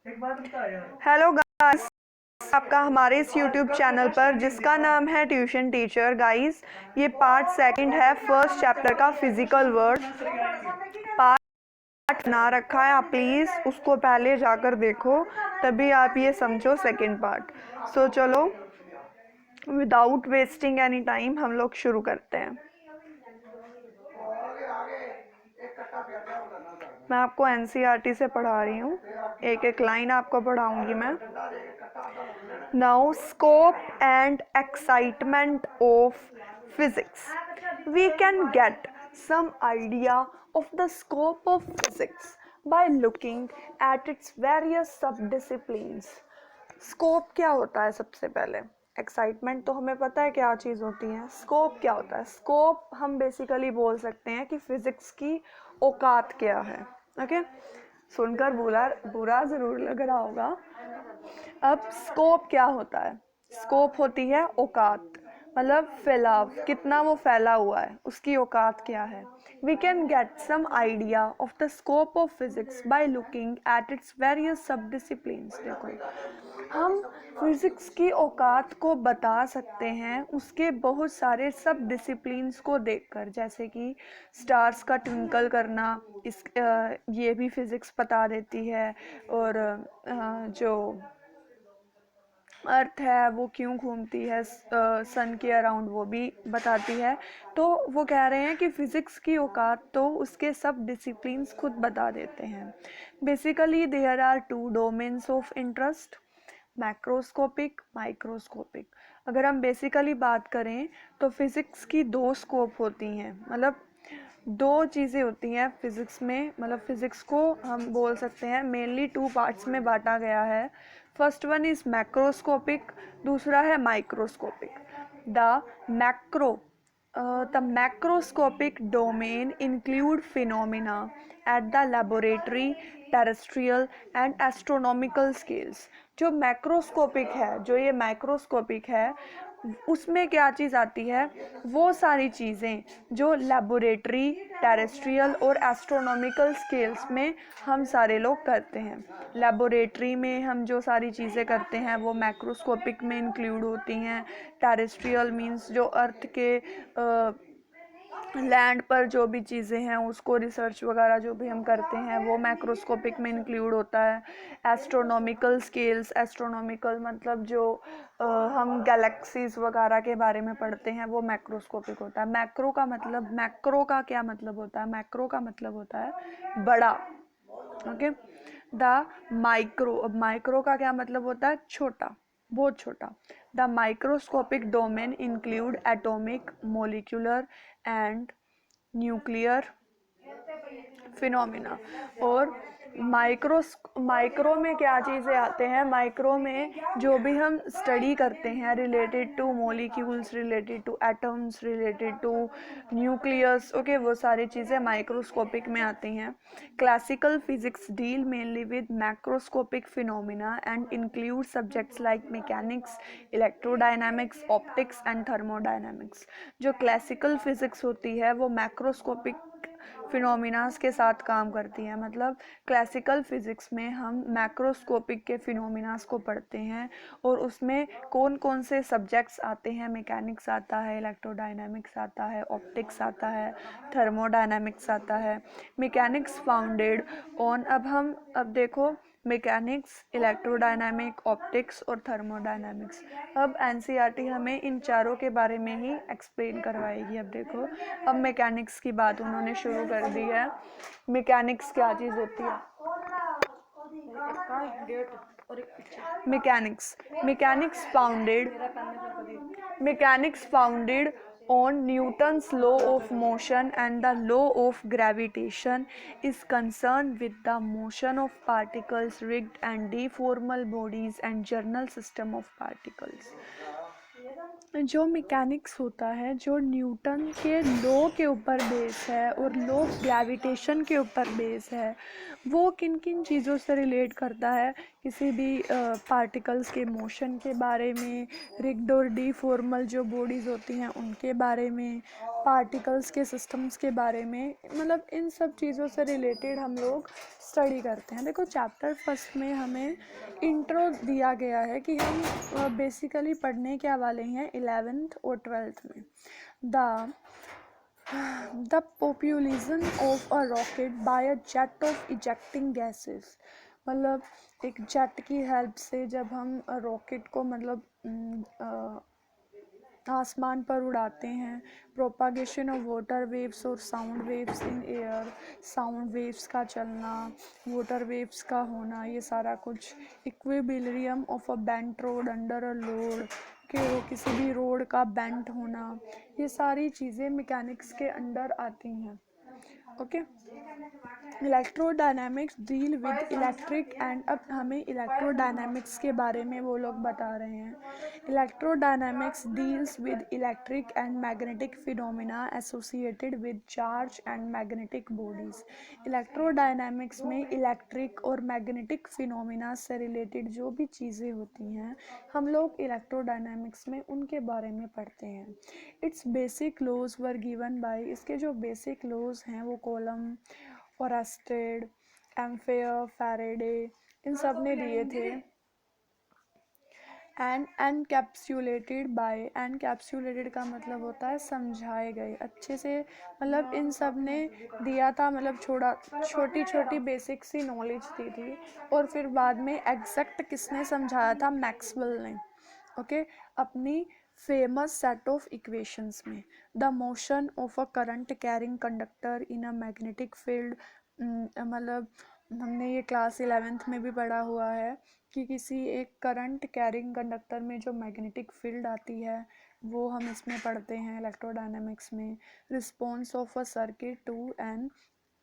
Hello guys, आपका हमारे इस यूट्यूब चैनल पर जिसका नाम है ट्यूशन टीचर। गाइस, ये पार्ट सेकंड है फर्स्ट चैप्टर का फिजिकल वर्ड। पार्ट ना रखा है, आप प्लीज़ उसको पहले जाकर देखो, तभी आप ये समझो सेकंड पार्ट। सो चलो, विदाउट वेस्टिंग एनी टाइम हम लोग शुरू करते हैं। मैं आपको एनसीईआरटी से पढ़ा रही हूँ, एक एक लाइन आपको पढ़ाऊंगी मैं। Now, scope and excitement of physics. We can get some idea of the scope of physics by looking at its various subdisciplines. Scope क्या होता है? सबसे पहले एक्साइटमेंट तो हमें पता है क्या चीज़ होती है। स्कोप क्या होता है? स्कोप हम बेसिकली बोल सकते हैं कि फिजिक्स की औकात क्या है। ओके, सुनकर बुरा बुरा ज़रूर लग रहा होगा। अब स्कोप क्या होता है? स्कोप होती है औकात, मतलब फैलाव, कितना वो फैला हुआ है, उसकी औकात क्या है। We can get some idea of the scope of physics by looking at its various sub disciplines. देखो, हम फिजिक्स की औकात को बता सकते हैं उसके बहुत सारे सब डिसिप्लिन्स को देखकर, जैसे कि स्टार्स का ट्विंकल करना, ये भी फिजिक्स बता देती है। और जो अर्थ है वो क्यों घूमती है सन के अराउंड, वो भी बताती है। तो वो कह रहे हैं कि फिज़िक्स की औकात तो उसके सब डिसिप्लिन्स खुद बता देते हैं। Basically there are two domains of interest, macroscopic, microscopic. अगर हम बेसिकली बात करें तो फिज़िक्स की दो स्कोप होती हैं, मतलब दो चीज़ें होती हैं फिज़िक्स में। मतलब फिज़िक्स को हम बोल सकते हैं मेनली टू पार्ट्स में बांटा गया है। फर्स्ट वन इज़ मैक्रोस्कोपिक, दूसरा है microscopic. The macro the macroscopic domain include phenomena at the laboratory, terrestrial and astronomical scales। जो मैक्रोस्कोपिक है, जो ये माइक्रोस्कोपिक है, उसमें क्या चीज़ आती है? वो सारी चीज़ें जो लेबोरेटरी, टेरेस्ट्रियल और एस्ट्रोनॉमिकल स्केल्स में हम सारे लोग करते हैं। लेबोरेटरी में हम जो सारी चीज़ें करते हैं वो मैक्रोस्कोपिक में इंक्लूड होती हैं। टेरेस्ट्रियल मींस जो अर्थ के लैंड पर जो भी चीज़ें हैं उसको रिसर्च वगैरह जो भी हम करते हैं वो मैक्रोस्कोपिक में इंक्लूड होता है। एस्ट्रोनॉमिकल स्केल्स, एस्ट्रोनॉमिकल मतलब जो हम गैलेक्सीज वगैरह के बारे में पढ़ते हैं वो मैक्रोस्कोपिक होता है। मैक्रो का मतलब, मैक्रो का क्या मतलब होता है? मैक्रो का मतलब होता है बड़ा। ओके, द माइक्रो, अब माइक्रो का क्या मतलब होता है? छोटा, बहुत छोटा। The microscopic domain include atomic, molecular and nuclear phenomena. और माइक्रो में क्या चीज़ें आते हैं? माइक्रो में जो भी हम स्टडी करते हैं related to molecules, related to atoms, related to nucleus, okay, वो सारी चीज़ें माइक्रोस्कोपिक में आती हैं। Classical physics deal mainly with macroscopic phenomena and include subjects like mechanics, electrodynamics, optics and thermodynamics. जो क्लासिकल फिजिक्स होती है वो मैक्रोस्कोपिक फिनोमिनास के साथ काम करती है। मतलब क्लासिकल फिज़िक्स में हम मैक्रोस्कोपिक के फिनोमिनास को पढ़ते हैं और उसमें कौन कौन से सब्जेक्ट्स आते हैं। मैकेनिक्स आता है, इलेक्ट्रोडायनामिक्स आता है, ऑप्टिक्स आता है, थर्मोडायनामिक्स आता है। मैकेनिक्स फाउंडेड ऑन, अब देखो, मैकेनिक्स, इलेक्ट्रोडायनामिक, ऑप्टिक्स और थर्मोडायनामिक्स। अब एनसीईआरटी हमें इन चारों के बारे में ही एक्सप्लेन करवाएगी। अब देखो, अब मैकेनिक्स की बात उन्होंने शुरू कर दी है। मैकेनिक्स क्या चीज़ होती है? Mechanics mechanics founded on Newton's law of motion and the law of gravitation, is concerned with the motion of particles, rigged and deformable bodies and general system of particles। जो मैकेनिक्स होता है, जो Newton के law के ऊपर base है और law of gravitation के ऊपर बेस है, वो किन किन चीज़ों से रिलेट करता है, किसी भी पार्टिकल्स के मोशन के बारे में, रिग्ड और डीफॉर्मल जो बॉडीज़ होती हैं उनके बारे में, पार्टिकल्स के सिस्टम्स के बारे में, मतलब इन सब चीज़ों से रिलेटेड हम लोग स्टडी करते हैं। देखो चैप्टर फर्स्ट में हमें इंट्रो दिया गया है कि हम बेसिकली पढ़ने क्या वाले हैं 11th और 12th में। The population of a rocket by a jet of ejecting gases, मतलब एक जेट की हेल्प से जब हम रॉकेट को मतलब आसमान पर उड़ाते हैं, प्रोपागेशन ऑफ वाटर वेव्स और sound waves in air, sound waves का चलना, वाटर वेव्स का होना, ये सारा कुछ, equilibrium of a bent road under a load, कि वो किसी भी रोड का बेंट होना, ये सारी चीज़ें मैकेनिक्स के अंडर आती हैं। Okay, electrodynamics deal with electric and, अब हमें इलेक्ट्रोडायनामिक्स के बारे में वो लोग बता रहे हैं। Electrodynamics deals with electric and magnetic phenomena associated with charge and magnetic bodies. Electrodynamics में इलेक्ट्रिक और मैग्नेटिक फिनोमिना से रिलेटेड जो भी चीज़ें होती हैं, हम लोग इलेक्ट्रोडायनामिक्स में उनके बारे में पढ़ते हैं। Its basic laws were given by, इसके जो बेसिक लॉज हैं वो कॉलम, ओरस्टेड, एम्पेयर, फैराडे, इन सब ने दिए थे। एंड एनकैप्सुलेटेड बाय, एनकैप्सुलेटेड का मतलब होता है समझाए गए अच्छे से, मतलब इन सब ने दिया था, मतलब छोटी छोटी बेसिक सी नॉलेज दी थी, और फिर बाद में एग्जैक्ट किसने समझाया था, मैक्सवेल ने। ओके, अपनी फेमस सेट ऑफ इक्वेशंस में, the motion of a current carrying conductor in a magnetic field, मतलब हमने ये क्लास 11th में भी पढ़ा हुआ है कि किसी एक करंट कैरिंग कंडक्टर में जो मैग्नेटिक फील्ड आती है वो हम इसमें पढ़ते हैं इलेक्ट्रोडायनामिक्स में। Response of a circuit to an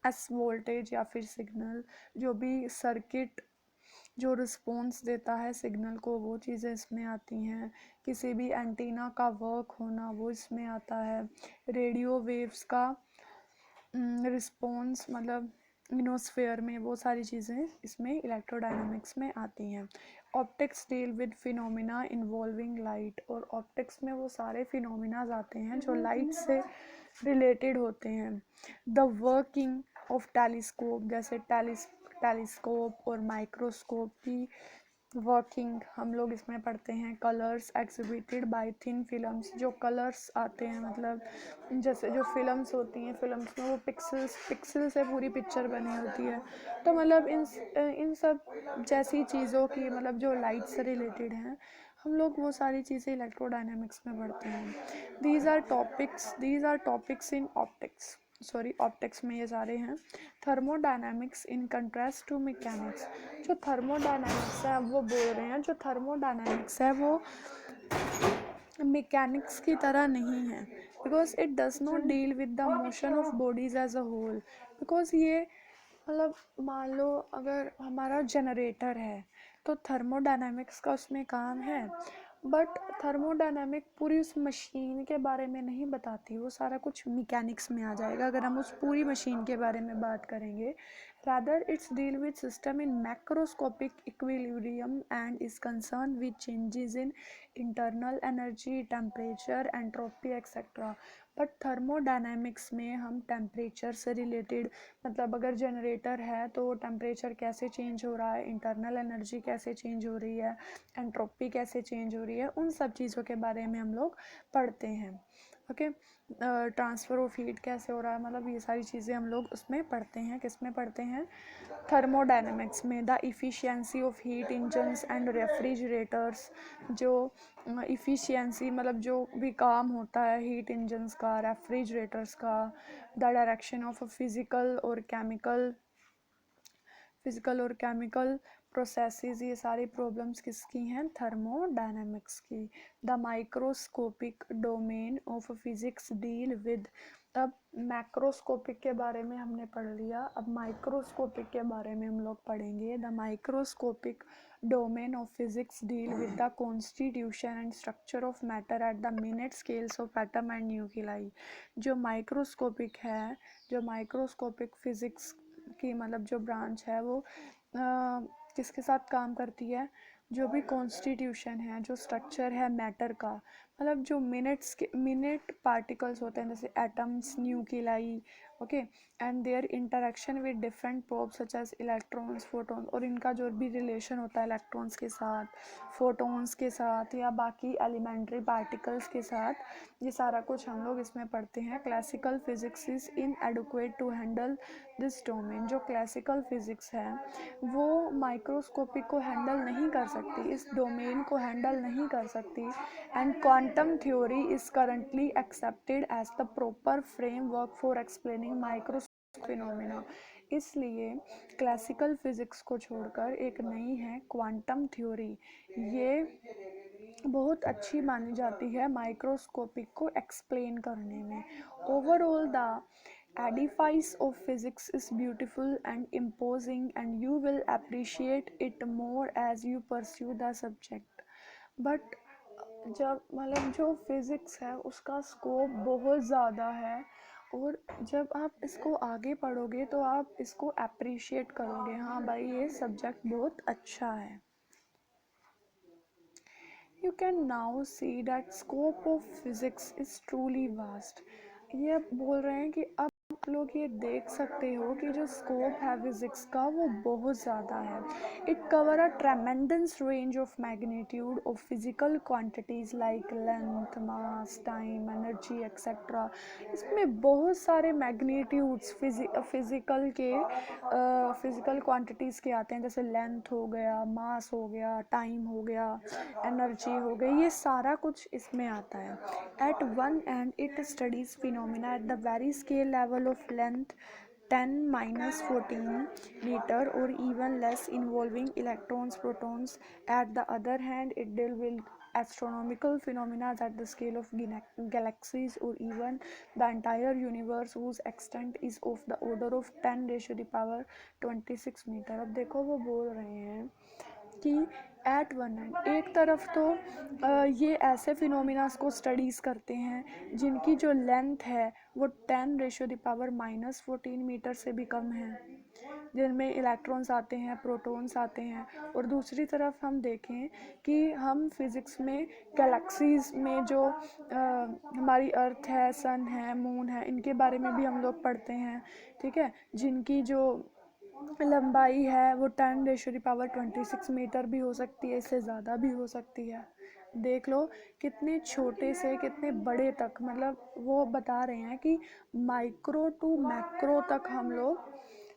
S voltage या फिर सिग्नल, जो भी सर्किट जो रिस्पॉन्स देता है सिग्नल को, वो चीज़ें इसमें आती हैं। किसी भी एंटीना का वर्क होना वो इसमें आता है। रेडियो वेव्स का रिस्पॉन्स, मतलब इनोस्फेयर में, वो सारी चीज़ें इसमें इलेक्ट्रोडायनामिक्स में आती हैं। Optics deal with phenomena involving light, और ऑप्टिक्स में वो सारे फिनोमिनाज आते हैं जो लाइट से रिलेटेड होते हैं। द वर्किंग ऑफ टेलीस्कोप, जैसे टेलीस्कोप और माइक्रोस्कोप की वर्किंग हम लोग इसमें पढ़ते हैं। Colours exhibited bye thin films, जो कलर्स आते हैं, मतलब जैसे जो फिल्म्स होती हैं, फिल्म्स में वो पिक्सल से पूरी पिक्चर बनी होती है, तो मतलब इन सब जैसी चीज़ों की, मतलब जो लाइट से रिलेटेड हैं, हम लोग वो सारी चीज़ें इलेक्ट्रोडायनामिक्स में पढ़ते हैं। These are topics in optics, sorry optics में ये सारे हैं। Thermodynamics in contrast to mechanics, जो थर्मोडायनामिक्स है, अब वो बोल रहे हैं जो थर्मोडायनामिक्स है वो मैकेनिक्स की तरह नहीं है, because it does not deal with the motion of bodies as a whole. Because ये, मतलब मान लो अगर हमारा जनरेटर है तो थर्मोडायनामिक्स का उसमें काम है, बट थर्मोडायनामिक पूरी उस मशीन के बारे में नहीं बताती, वो सारा कुछ मैकेनिक्स में आ जाएगा अगर हम उस पूरी मशीन के बारे में बात करेंगे। Rather it's deal with system in macroscopic equilibrium and is concern with changes in internal energy, temperature, entropy etcetera. But thermodynamics में हम टेम्परेचर से रिलेटेड, मतलब अगर जनरेटर है तो टेम्परेचर कैसे चेंज हो रहा है, इंटरनल एनर्जी कैसे चेंज हो रही है, एंट्रोपी कैसे चेंज हो रही है, उन सब चीज़ों के बारे में हम लोग पढ़ते हैं। ओके, ट्रांसफ़र ऑफ हीट कैसे हो रहा है, मतलब ये सारी चीज़ें हम लोग उसमें पढ़ते हैं। किस में पढ़ते हैं, थर्मोडायनेमिक्स में। The efficiency of heat engines and refrigerators, जो इफ़िशियंसी मतलब जो भी काम होता है हीट इंजन्स का, रेफ्रिजरेटर्स का। द डायरेक्शन ऑफ फिज़िकल और केमिकल प्रोसेसेस, ये सारी प्रॉब्लम्स किसकी हैं, थर्मोडायनेमिक्स की। The microscopic domain of physics deal with अब मैक्रोस्कोपिक के बारे में हमने पढ़ लिया, अब माइक्रोस्कोपिक के बारे में हम लोग पढ़ेंगे। The microscopic domain of physics deal with the constitution and structure of matter at the minute scales of atom and nuclei. जो माइक्रोस्कोपिक है, जो माइक्रोस्कोपिक फिजिक्स की मतलब जो ब्रांच है वो किसके साथ काम करती है? जो भी कॉन्स्टिट्यूशन है, जो स्ट्रक्चर है मैटर का, मतलब जो मिनट पार्टिकल्स होते हैं जैसे atoms, nuclei, okay, and their interaction with different probe such as electrons, photon, और इनका जो भी रिलेशन होता है इलेक्ट्रॉन्स के साथ, फोटॉन्स के साथ या बाकी एलिमेंट्री पार्टिकल्स के साथ, ये सारा कुछ हम लोग इसमें पढ़ते हैं। Classical physics is inadequate to handle this domain. जो क्लासिकल फिजिक्स है वो माइक्रोस्कोपिक को हैंडल नहीं कर सकती, इस डोमेन को हैंडल नहीं कर सकती, and quantum theory is currently accepted as the proper framework for explaining microscopic phenomena. इसलिए क्लासिकल फिजिक्स को छोड़कर एक नई है क्वांटम थ्योरी, ये बहुत अच्छी मानी जाती है माइक्रोस्कोपिक को एक्सप्लेन करने में। Overall the edifice of physics is beautiful and imposing, and you will appreciate it more as you pursue the subject. But जब मतलब जो फिज़िक्स है उसका स्कोप बहुत ज़्यादा है, और जब आप इसको आगे पढ़ोगे तो आप इसको अप्रिशिएट करोगे, हाँ भाई ये सब्जेक्ट बहुत अच्छा है। You can now see that scope of physics is truly vast. ये बोल रहे हैं कि अब लोग ये देख सकते हो कि जो स्कोप है फिजिक्स का वो बहुत ज़्यादा है। It cover a ट्रेमेंडस range of magnitude of physical quantities like length, mass, time, energy etcetera. इसमें बहुत सारे मैग्नीट्यूड्स फिजिकल के फिजिकल क्वांटिटीज़ के आते हैं, जैसे लेंथ हो गया, मास हो गया, टाइम हो गया, एनर्जी हो गई, ये सारा कुछ इसमें आता है। At one end it studies phenomena at the very scale level of length 10-14 meter or even less, involving electrons, protons. At the other hand, it deals with astronomical phenomena at the scale of galaxies or even the entire universe, whose extent is of the order of 10 raised to the power 26 meter. अब देखो वो बोल रहे हैं कि eight one and, एक तरफ तो ये ऐसे फिनोमिनास को स्टडीज़ करते हैं जिनकी जो लेंथ है वो 10⁻⁻14 मीटर से भी कम है, जिनमें इलेक्ट्रॉन्स आते हैं, प्रोटॉन्स आते हैं। और दूसरी तरफ हम देखें कि हम फिज़िक्स में गैलेक्सीज़ में जो हमारी अर्थ है, सन है, मून है, इनके बारे में भी हम लोग पढ़ते हैं, ठीक है, जिनकी जो लंबाई है वो 10⁻26 मीटर भी हो सकती है, इससे ज़्यादा भी हो सकती है। देख लो कितने छोटे से कितने बड़े तक, मतलब वो बता रहे हैं कि माइक्रो टू मैक्रो तक हम लोग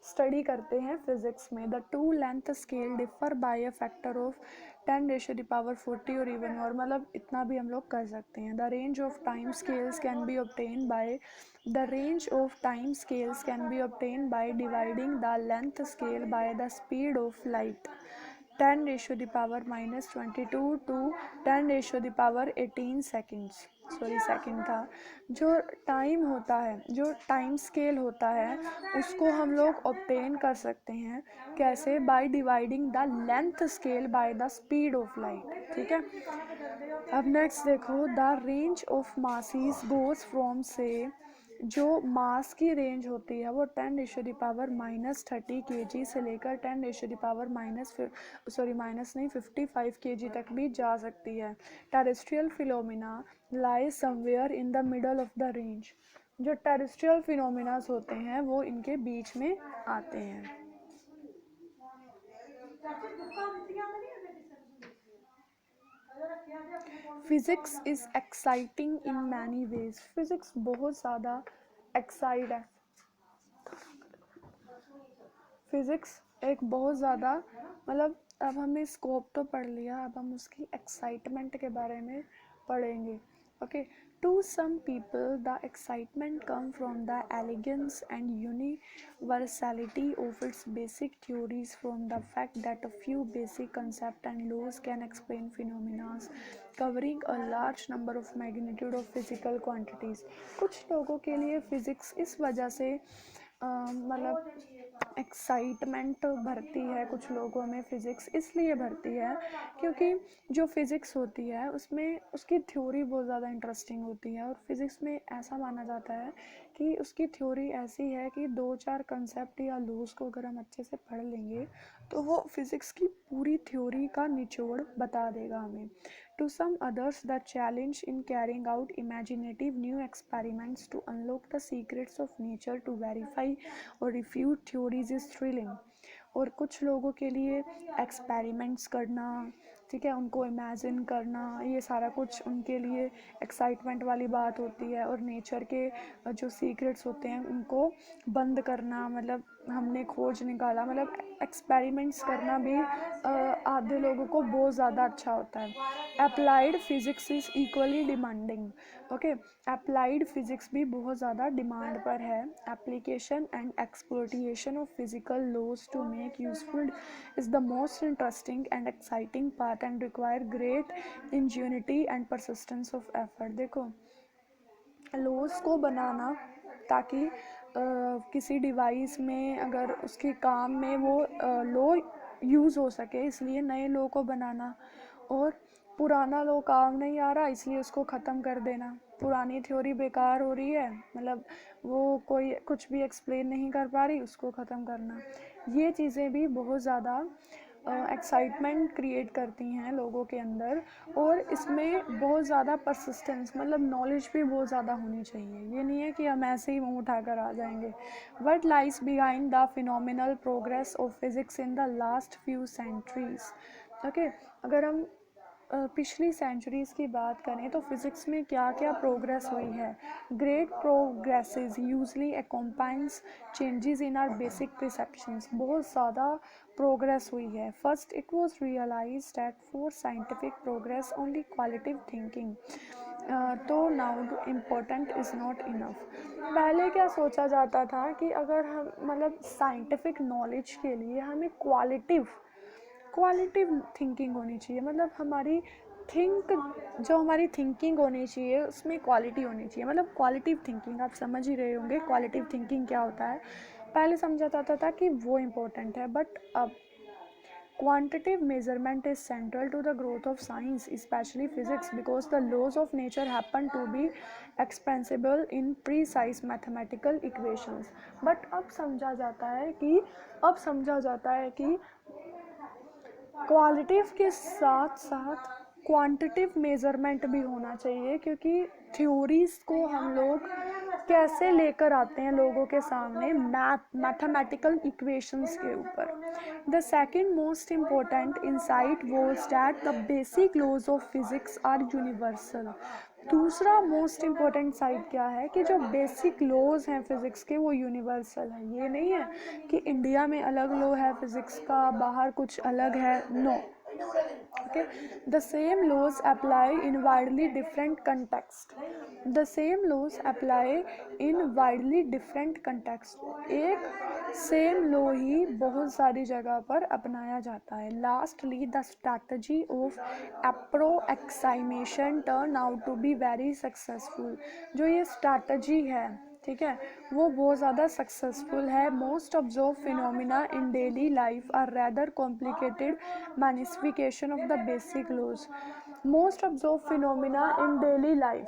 स्टडी करते हैं फिजिक्स में। The two length scale differ by a factor of 10⁻40 और इवन और, मतलब इतना भी हम लोग कर सकते हैं। The range of time scales can be obtain bye The range of time scales can be obtained by dividing the length scale by the speed of light, 10⁻⁻22 to 10⁻18 seconds, sorry second था। जो time होता है, जो time scale होता है, उसको हम लोग ऑब्टेन कर सकते हैं कैसे? By dividing the length scale by the speed of light, ठीक है। अब नेक्स्ट देखो, the range of masses goes from से, जो मास की रेंज होती है वो 10⁻⁻30 kg से लेकर 10⁻⁻55 kg तक भी जा सकती है। Terrestrial phenomena lie somewhere in the middle of the range. जो टेरेस्ट्रियल फिनोमिनास होते हैं वो इनके बीच में आते हैं। Physics is exciting in many ways. Physics बहुत ज़्यादा एक्साइट है। फिज़िक्स एक बहुत ज़्यादा, मतलब अब हमने स्कोप तो पढ़ लिया, अब हम उसकी एक्साइटमेंट के बारे में पढ़ेंगे, okay. To some people, the excitement comes from the elegance and universality of its basic theories, from the fact that a few basic concepts and laws can explain phenomena covering a large number of magnitude of physical quantities. कुछ लोगों के लिए physics इस वजह से मतलब excitement भरती है, कुछ लोगों में फ़िज़िक्स इसलिए भरती है क्योंकि जो फ़िज़िक्स होती है उसमें उसकी थ्योरी बहुत ज़्यादा इंटरेस्टिंग होती है, और फिज़िक्स में ऐसा माना जाता है कि उसकी थ्योरी ऐसी है कि 2-4 कंसेप्ट या लॉज को अगर हम अच्छे से पढ़ लेंगे तो वो फिज़िक्स की पूरी थ्योरी का निचोड़ बता देगा हमें. To some others, the challenge in carrying out imaginative new experiments to unlock the secrets of nature to verify or refute theories is thrilling. और कुछ लोगों के लिए एक्सपेरिमेंट्स करना, ठीक है, उनको इमेजिन करना, ये सारा कुछ उनके लिए एक्साइटमेंट वाली बात होती है. और नेचर के जो सीक्रेट्स होते हैं उनको बंद करना, मतलब हमने खोज निकाला, मतलब एक्सपेरिमेंट्स करना भी आधे लोगों को बहुत ज़्यादा अच्छा होता है. Applied physics is equally demanding. Okay, applied physics भी बहुत ज़्यादा डिमांड पर है. Application and exploitation of physical laws to make useful is the most interesting and exciting part and require great ingenuity and persistence of effort. देखो, laws को बनाना ताकि किसी डिवाइस में अगर उसके काम में वो लॉ यूज़ हो सके, इसलिए नए लॉ को बनाना. और पुराना लॉ काम नहीं आ रहा इसलिए उसको ख़त्म कर देना. पुरानी थ्योरी बेकार हो रही है, मतलब वो कोई कुछ भी एक्सप्लेन नहीं कर पा रही, उसको ख़त्म करना. ये चीज़ें भी बहुत ज़्यादा एक्साइटमेंट क्रिएट करती हैं लोगों के अंदर. और इसमें बहुत ज़्यादा परसिस्टेंस, मतलब नॉलेज भी बहुत ज़्यादा होनी चाहिए. ये नहीं है कि हम ऐसे ही मुँह उठाकर आ जाएंगे. What lies behind the phenomenal progress of physics in the last few centuries. Okay, अगर हम पिछली सेंचुरीज़ की बात करें तो फिज़िक्स में क्या क्या प्रोग्रेस हुई है. Great progresses usually accompanies changes in our basic perceptions. बहुत ज़्यादा प्रोग्रेस हुई है. First it was realised that for scientific progress only qualitative thinking though no important is not enough. पहले क्या सोचा जाता था कि अगर हम मतलब साइंटिफिक नॉलेज के लिए हमें क्वालिटिव थिंकिंग होनी चाहिए, मतलब हमारी थिंकिंग होनी चाहिए उसमें क्वालिटी होनी चाहिए. मतलब क्वालिटिव थिंकिंग आप समझ ही रहे होंगे क्वालिटिव थिंकिंग क्या होता है. पहले समझा जाता था कि वो इम्पोर्टेंट है, बट अब quantitative measurement is central to the growth of science, especially physics, because the laws of nature happen to be expressible in precise mathematical equations. But अब समझा जाता है कि क्वालिटिव के साथ साथ क्वांटिटिव मेज़रमेंट भी होना चाहिए, क्योंकि थ्योरीज़ को हम लोग कैसे लेकर आते हैं लोगों के सामने मैथमेटिकल इक्वेशंस के ऊपर. The second most important insight was that the basic laws of physics are universal. दूसरा मोस्ट इम्पोर्टेंट साइड क्या है कि जो बेसिक लॉज हैं फिज़िक्स के वो यूनिवर्सल हैं. ये नहीं है कि इंडिया में अलग लॉ है फिज़िक्स का, बाहर कुछ अलग है. No. Okay, the same laws apply in widely different context. एक सेम लॉ ही बहुत सारी जगह पर अपनाया जाता है. Lastly the strategy of approximation turn out to be very successful. जो ये स्ट्रैटेजी है, ठीक है, वो बहुत ज़्यादा सक्सेसफुल है. Most observe phenomena in daily life are rather complicated manifestation of the basic laws. Most observe phenomena in daily life,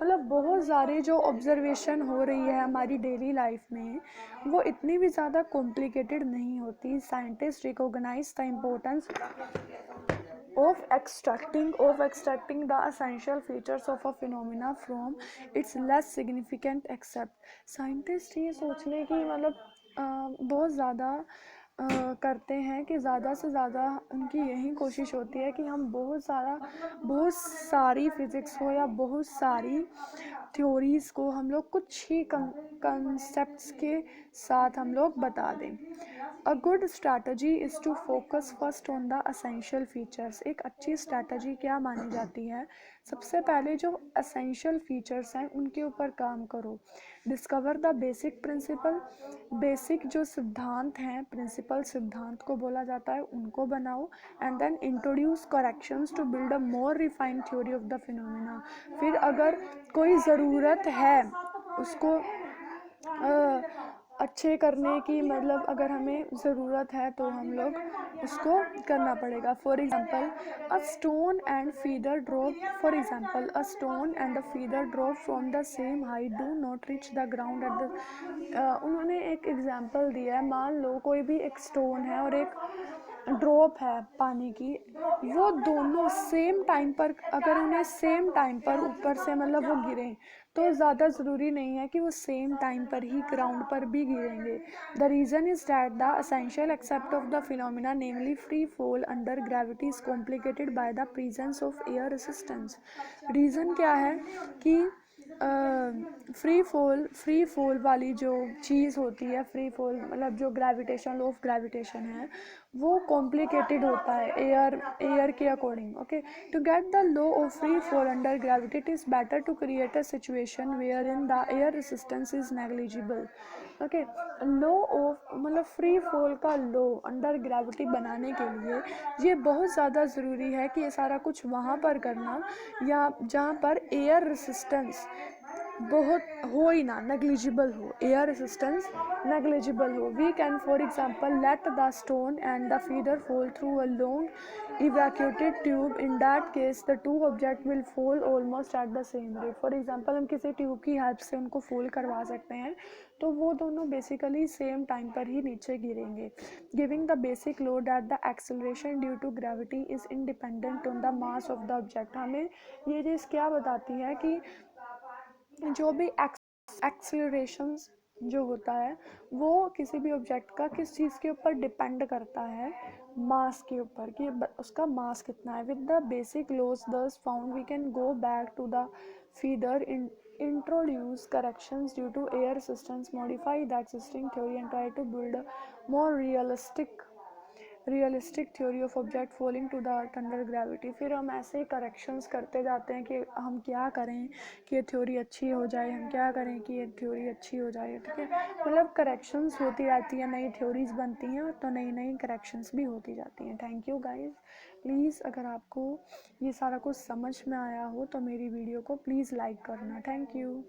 मतलब बहुत सारी जो ऑब्जर्वेशन हो रही है हमारी डेली लाइफ में वो इतनी भी ज़्यादा कॉम्प्लिकेटेड नहीं होती. Scientist recognize the importance of extracting the essential features of a phenomena from its less significant accept. Scientist ये सोचने की मतलब बहुत ज़्यादा करते हैं कि ज़्यादा से ज़्यादा उनकी यही कोशिश होती है कि हम बहुत सारी फिज़िक्स हो या बहुत सारी थ्योरीज़ को हम लोग कुछ ही कंसेप्ट्स के साथ हम लोग बता दें. A good strategy is to focus first on the essential features. एक अच्छी स्ट्रैटेजी क्या मानी जाती है, सबसे पहले जो असेंशियल फीचर्स हैं उनके ऊपर काम करो। Discover the basic principle, basic जो सिद्धांत हैं, प्रिंसिपल सिद्धांत को बोला जाता है, उनको बनाओ। And then introduce corrections to build a more refined theory of the phenomena. फिर अगर कोई ज़रूरत है उसको अच्छे करने की, मतलब अगर हमें ज़रूरत है तो हम लोग उसको करना पड़ेगा। For example a stone and feather drop, for example a stone and a feather drop from the same height do not reach the ground at the. उन्होंने एक एग्ज़ाम्पल दिया है, मान लो कोई भी एक स्टोन है और एक ड्रॉप है पानी की, वो दोनों सेम टाइम पर, अगर उन्हें सेम टाइम पर ऊपर से मतलब वो गिरें तो ज़्यादा ज़रूरी नहीं है कि वो सेम टाइम पर ही ग्राउंड पर भी गिरेंगे। The reason is that the essential except of the phenomena namely free fall under gravity is complicated by the presence of air resistance. Reason क्या है कि फ्री फॉल वाली जो चीज़ होती है, फ्री फॉल मतलब जो ग्रेविटेशन, लॉ ऑफ ग्रेविटेशन है, वो कॉम्प्लिकेटेड होता है एयर के according. Okay, to get the law of free fall under gravity it is better to create a situation where in the air resistance is negligible. Okay, law of मतलब free fall का law under gravity बनाने के लिए ये बहुत ज़्यादा ज़रूरी है कि ये सारा कुछ वहाँ पर करना या जहाँ पर एयर रेसिस्टेंस बहुत हो ही ना, नेग्लिजिबल हो, एयर रेसिस्टेंस नेग्लिजिबल हो। We can for example let the stone and the feather fall through a long evacuated tube. In that case the two object will fall almost at the same rate. For example हम किसी tube की help से उनको fall करवा सकते हैं, तो वो दोनों बेसिकली सेम टाइम पर ही नीचे गिरेंगे। Giving the basic law at the acceleration due to gravity is independent on the mass of the object. हमें ये चीज़ क्या बताती है कि जो भी एक्सेलरेशंस जो होता है वो किसी भी ऑब्जेक्ट का किस चीज़ के ऊपर डिपेंड करता है, मास के ऊपर, कि उसका मास कितना है। With the basic laws thus found we can go back to the feather in introduce corrections due to air resistance, modify the existing theory and try to build a more realistic theory of object falling to the earth under gravity. फिर हम ऐसे corrections करते जाते हैं कि हम क्या करें कि ये थ्योरी अच्छी हो जाए, हम क्या करें कि ये थ्योरी अच्छी हो जाए। ठीक है, मतलब करेक्शंस होती रहती हैं, नई थ्योरीज बनती हैं तो नई नई करेक्शंस भी होती जाती हैं। Thank you guys. प्लीज़ अगर आपको ये सारा कुछ समझ में आया हो तो मेरी वीडियो को प्लीज़ लाइक करना। Thank you.